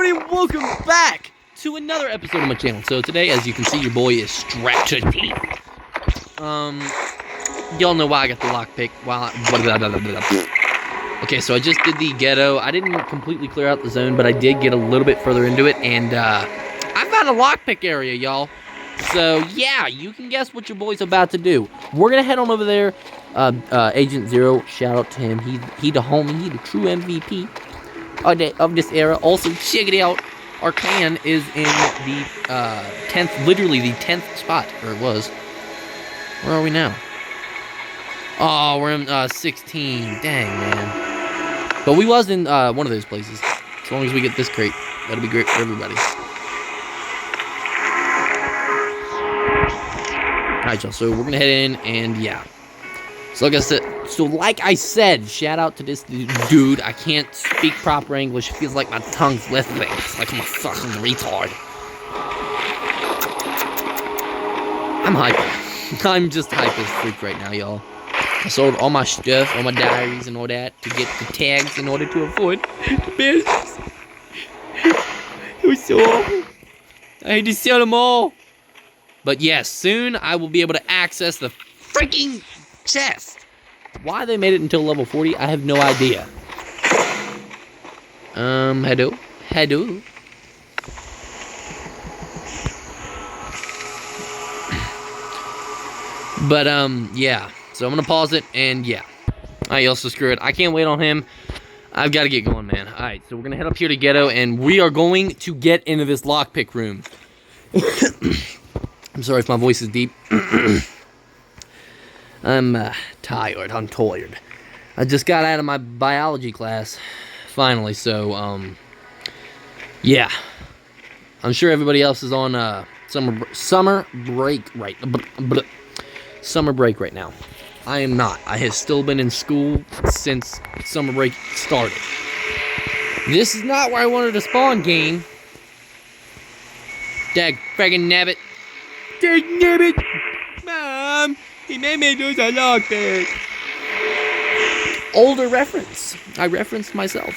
everybody, and welcome back to another episode of my channel. So today, as you can see, your boy is strapped to teeth. Y'all know why I got the lockpick. Okay, so I just did the ghetto. I didn't completely clear out the zone, but I did get a little bit further into it, and I found a lockpick area, y'all. So yeah, you can guess what your boy's about to do. We're gonna head on over there. Agent Zero, shout out to him. He the homie. He the true MVP of this era. Also, check it out. Our clan is in the 10th, literally the 10th spot, or it was. Where are we now? Oh, we're in 16. Dang, man. But we was in one of those places. As long as we get this crate, that'll be great for everybody. Alright, y'all, so we're gonna head in, and yeah. So like I said, shout out to this dude. I can't speak proper English. It feels like my tongue's lisping. It's like I'm a fucking retard. I'm hyper. I'm just hype as freak right now, y'all. I sold all my stuff, all my diaries and all that to get the tags in order to afford the business. It was so awful. I had to sell them all. But yes, soon I will be able to access the freaking chest. Why they made it until level 40, I have no idea. Hello. But, yeah. So I'm gonna pause it, and yeah. Alright, y'all, so screw it. I can't wait on him. I've got to get going, man. Alright, so we're gonna head up here to Ghetto, and we are going to get into this lockpick room. I'm sorry if my voice is deep. I'm tired. I'm tired. I just got out of my biology class, finally. So, yeah. I'm sure everybody else is on summer break right. Summer break right now. I am not. I have still been in school since summer break started. This is not where I wanted to spawn, game. Dag friggin' nabbit. Damn it! Mom, he made me lose a lockpick. Older reference. I referenced myself.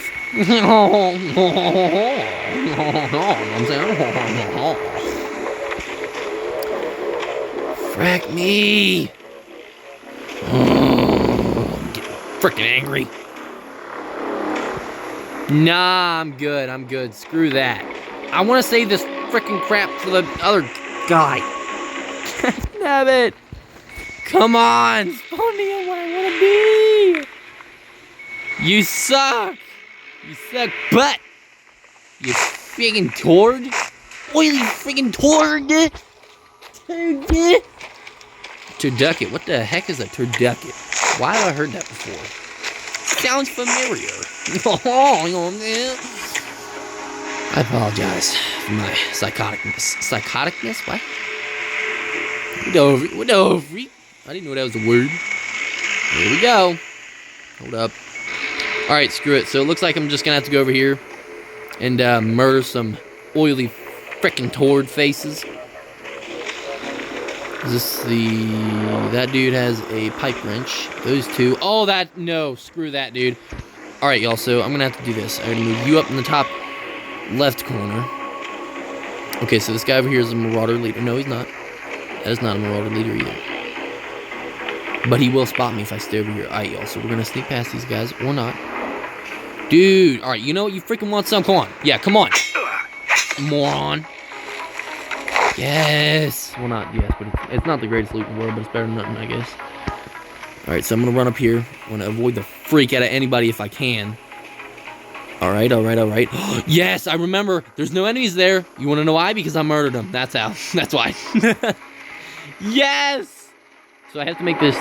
Frack me. I'm getting freaking angry. Nah, I'm good. I'm good. Screw that. I want to save this freaking crap for the other guy. Damn it! Come on! Spawn me on what I want to be! You suck! You suck butt! You friggin' tord! Oily friggin' tord! Turducket. What the heck is a turducket? Why have I heard that before? Sounds familiar. I apologize for my psychoticness. Psychoticness? What? What over? I didn't know that was a word. Here we go. Hold up. Alright, screw it. So it looks like I'm just gonna have to go over here and murder some oily frickin' tord faces. Is this that dude has a pipe wrench. Those two. Oh, no, screw that, dude. Alright, y'all, so I'm gonna have to do this. I'm gonna move you up in the top left corner. Okay, so this guy over here is a marauder leader. No, he's not. That is not a marauder leader either. But he will spot me if I stay over here. Alright, y'all, so we're gonna sneak past these guys, or not. Dude, alright, you know what? You freaking want some? Come on. Yeah, come on. Moron. Yes. Well, not yes, but it's not the greatest loot in the world, but it's better than nothing, I guess. Alright, so I'm gonna run up here. I'm gonna avoid the freak out of anybody if I can. Alright. Yes, I remember. There's no enemies there. You wanna know why? Because I murdered them. That's how. That's why. Yes! So I have to make this,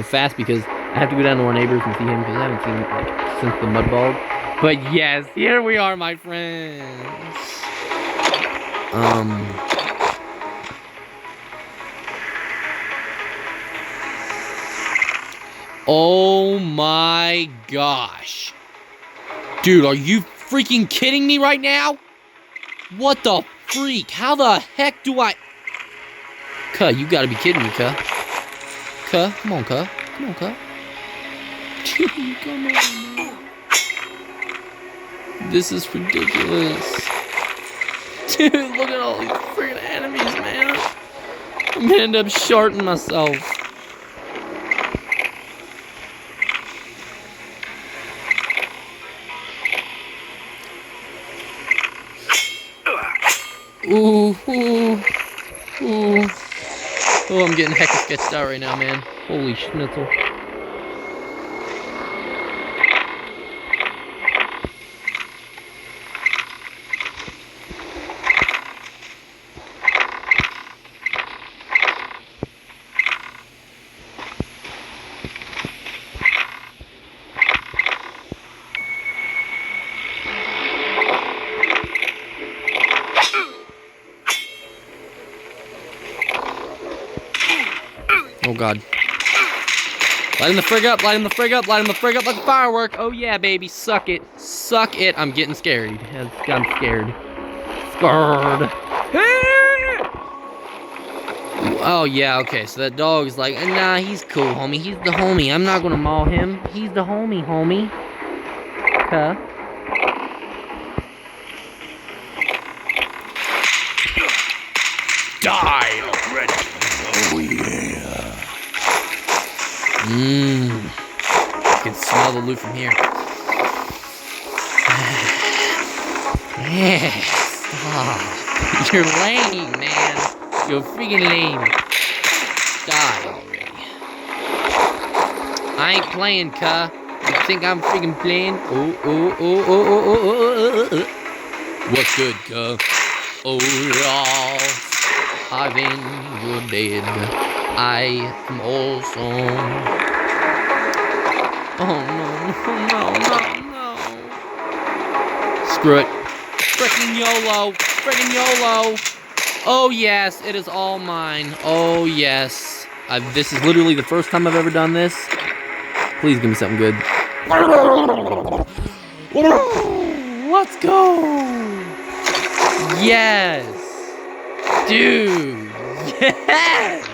fast because I have to go down to our neighbors and see him because I haven't seen him, since the mud ball. But yes, here we are, my friends. Oh my gosh. Dude, are you freaking kidding me right now? What the freak? How the heck do I... Cuh, you gotta be kidding me, Cuh. Cuh, come on, Cuh. Come on, Cuh. Come on, man. This is ridiculous. Dude, look at all these freaking enemies, man. I'm gonna end up sharting myself. Ooh, ooh, ooh. Oh, I'm getting hecka sketched out right now, man. Holy schnitzel. Oh god. Light him the frig up, light him the frig up, light him the frig up like a firework. Oh yeah, baby, suck it. Suck it. I'm getting scared. I'm scared. Scared. Oh yeah, okay, so that dog is like, nah, he's cool, homie. He's the homie. I'm not gonna maul him. He's the homie, homie. Huh? Die already. Oh yeah. I can smell the loot from here. Yes. Oh, you're lame, man. You're freaking lame. Die already. I ain't playing, cuh. You think I'm freaking playing? Oh. What's good, cuh? Oh, I've been your dead. I am also. Oh no. Screw it. Frickin' YOLO. Frickin' YOLO. Oh yes, it is all mine. Oh yes. This is literally the first time I've ever done this. Please give me something good. Let's go. Yes. Dude. Yes.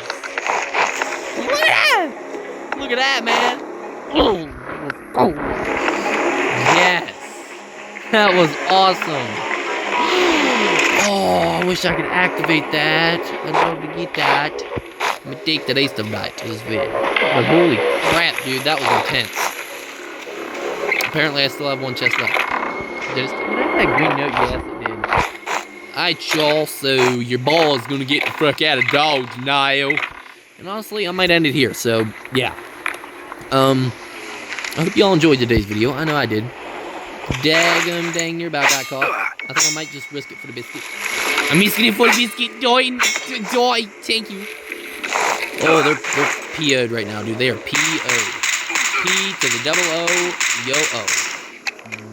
Look at that, man. Yes. That was awesome. Oh, I wish I could activate that. I'd love to get that. I'm gonna take the rest of that to this vid. But holy crap, dude, that was intense. Apparently, I still have one chest left. Did I have that green note? Yes, it did. Alright, y'all, so your ball is gonna get the fuck out of dogs, Niall. And honestly, I might end it here, so, yeah. I hope y'all enjoyed today's video. I know I did. Dang, your about got caught. I think I might just risk it for the biscuit. I'm risking it for the biscuit. Joy. Thank you. Oh, they're PO'd right now, dude. They are PO'd. P to the double O, yo-O.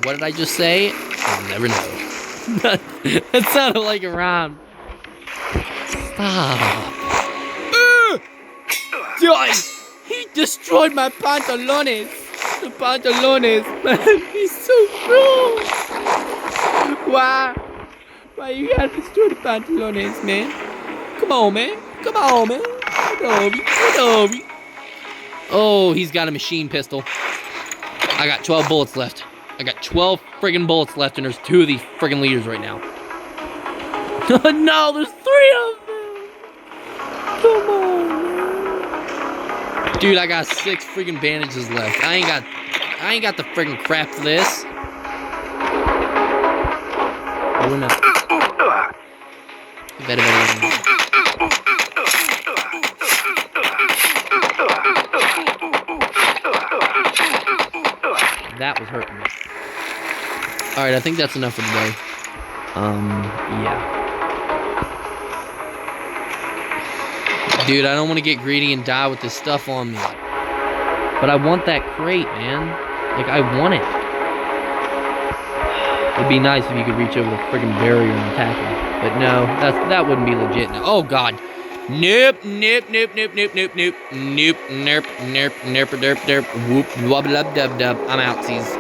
What did I just say? I'll never know. That sounded like a rhyme. Stop. Joy! He destroyed my pantalones. The pantalones, man. He's so cruel. Why? Why you gotta destroy the pantalones, man? Come on, man. Get over. Oh, he's got a machine pistol. I got 12 bullets left. I got 12 friggin' bullets left, and there's 2 of these friggin' leaders right now. No, there's 3 of them. Come on, man. Dude, I got 6 friggin' bandages left. I ain't got the friggin' crap for this. Oh, no. You better. That was hurting me. Alright, I think that's enough for today. Yeah. Dude, I don't want to get greedy and die with this stuff on me. But I want that crate, man. Like, I want it. It'd be nice if you could reach over the friggin' barrier and attack him. But no, that wouldn't be legit. No. Oh, God. Nope. Whoop, wub-lub-dub-dub. I'm outsies.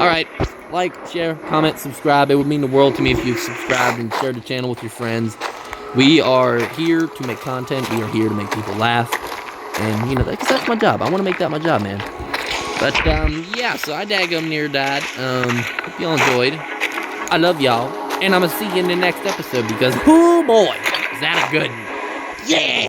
Alright, like, share, comment, subscribe. It would mean the world to me if you subscribed and shared the channel with your friends. We are here to make content. We are here to make people laugh. And, you know, that's my job. I want to make that my job, man. But, yeah, so I daggum near died. Hope y'all enjoyed. I love y'all. And I'm gonna see you in the next episode because, oh boy, is that a good one. Yeah!